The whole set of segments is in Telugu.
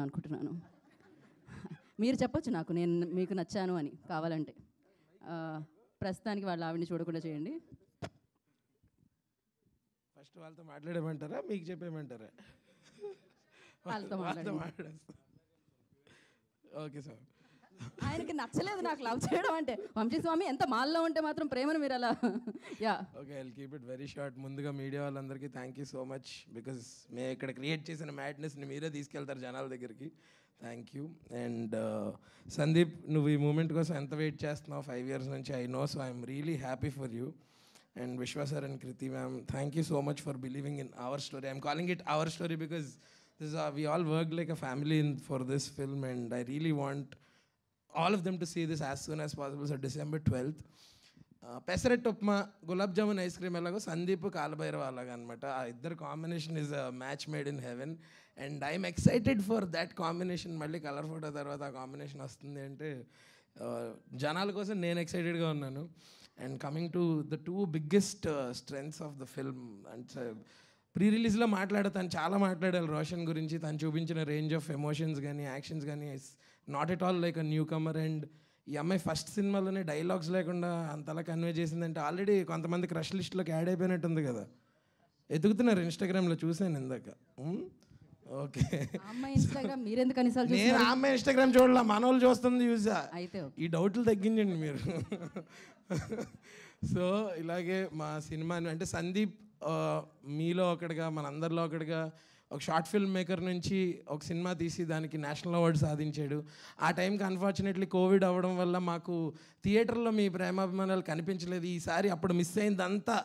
అనుకుంటున్నాను. మీరు చెప్పొచ్చు నాకు నేను మీకు నచ్చాను అని కావాలంటే. ప్రస్తుతానికి వాళ్ళ ఆవిడని చూడకుండా చేయండి. ఫస్ట్ వాళ్ళతో మాట్లాడమంటారా మీకు చెప్పేయమంటారా? వాళ్ళతో మాట్లాడేస్తా. Okay sir. ఆయనకి నచ్చలేదు నాకు లవ్ చేయడం అంటే. వంశీస్వామి ఎంత మాల్లో ఉంటే మాత్రం ప్రేమను మీరు అలా yeah okay, I'll keep it very short. ముందుగా మీడియా వాళ్ళందరికీ thank you so much, because మేము ఇక్కడ క్రియేట్ చేసిన మ్యాడ్నెస్ని మీరే తీసుకెళ్తారు జనాల దగ్గరికి. Thank you. అండ్ సందీప్, నువ్వు ఈ మూమెంట్ కోసం ఎంత వెయిట్ చేస్తున్నావు 5 years నుంచి I know, so I'm really happy for you. And Vishwa sir and Kriti ma'am, thank you so much for believing in our story. I'm calling it our story because we all worked like a family for this film, and I really want all of them to see this as soon as possible. So December 12th. Pesarattu upma, gulab jamun, ice cream ఎలాగో సందీప్ కాలభైరవ అలాగా అనమాట. ఆ ఇద్దరు combination is a match made in heaven, and I'm excited for that combination. మళ్ళీ కలర్ ఫోటో తర్వాత ఆ కాంబినేషన్ వస్తుంది అంటే జనాల కోసం నేను ఎక్సైటెడ్గా ఉన్నాను. And coming to the 2 biggest strengths of the film, and pre రిలీజ్లో తను చాలా మాట్లాడాలి రోషన్ గురించి. తను చూపించిన రేంజ్ ఆఫ్ ఎమోషన్స్ కానీ యాక్షన్స్ కానీ is not at all like a newcomer. And ఈ అమ్మాయి ఫస్ట్ సినిమాలోనే డైలాగ్స్ లేకుండా అంతలా కన్వే చేసిందంటే ఆల్రెడీ కొంతమంది క్రష్ లిస్ట్లోకి యాడ్ అయిపోయినట్టుంది కదా. ఎదుగుతున్నారు ఇన్స్టాగ్రామ్లో, చూసాను ఇందాక. ఓకే, నేను ఆ అమ్మాయి ఇన్స్టాగ్రామ్ చూడాల, మన వాళ్ళు చూస్తుంది చూసా. ఈ డౌట్లు తగ్గించండి మీరు. సో ఇలాగే మా సినిమాని అంటే సందీప్ మీలో ఒకటిగా మనందరిలో ఒకటిగా ఒక షార్ట్ ఫిల్మ్ మేకర్ నుంచి ఒక సినిమా తీసి దానికి నేషనల్ అవార్డు సాధించాడు. ఆ టైంకి అన్ఫార్చునేట్లీ కోవిడ్ అవ్వడం వల్ల మాకు థియేటర్లో మీ ప్రేమాభిమానాలు కనిపించలేదు. ఈసారి అప్పుడు మిస్ అయిందంతా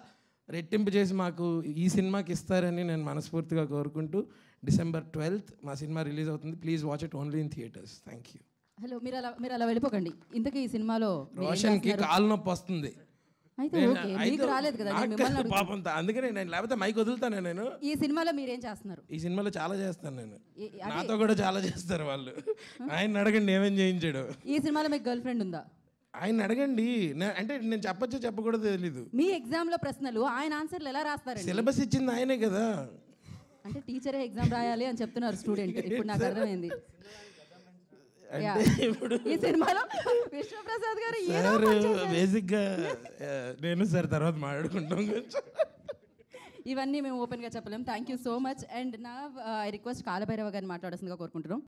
రెట్టింపు చేసి మాకు ఈ సినిమాకి ఇస్తారని నేను మనస్ఫూర్తిగా కోరుకుంటూ December 12th మా సినిమా రిలీజ్ అవుతుంది. Please watch it only in theatres. Thank you. Hello, మీరు అలా వెళ్ళిపోకండి. ఇంతకీ ఈ సినిమాలో రోషన్కి కాలు నొప్పి వస్తుంది, పాపం. అందుకనే నేను లేకపోతే మైక్ వదులుతాను. నేను ఈ సినిమాలో మీరేం చేస్తున్నారు? ఈ సినిమాలో చాలా చేస్తాను నేను, నాతో కూడా చాలా చేస్తారు వాళ్ళు. ఆయన అడగండి ఏమేం చేయించాడు. ఈ సినిమాలో మీకు గర్ల్ ఫ్రెండ్ ఉందా? ఆయన అడగండి. అంటే నేను చెప్పచ్చో చెప్పకూడదు తెలీదు. మీ ఎగ్జామ్ లో ప్రశ్నలు ఆయన ఆన్సర్లు ఎలా రాస్తారు? సిలబస్ ఇచ్చింది ఆయనే కదా. అంటే టీచరే ఎగ్జామ్ రాయాలి అని చెప్తున్నారు స్టూడెంట్. ఇప్పుడు నాకు అర్థమైంది. ఈ సినిమాలో విష్ణుప్రసాద్ గారు బేసిక్గా నేను సార్ తర్వాత మాట్లాడుకుంటాం. ఇవన్నీ మేము ఓపెన్గా చెప్పలేము. Thank you so much. And నా ఐ రిక్వెస్ట్ కాలభైరవ గారిని మాట్లాడాల్సిందిగా కోరుకుంటున్నాం.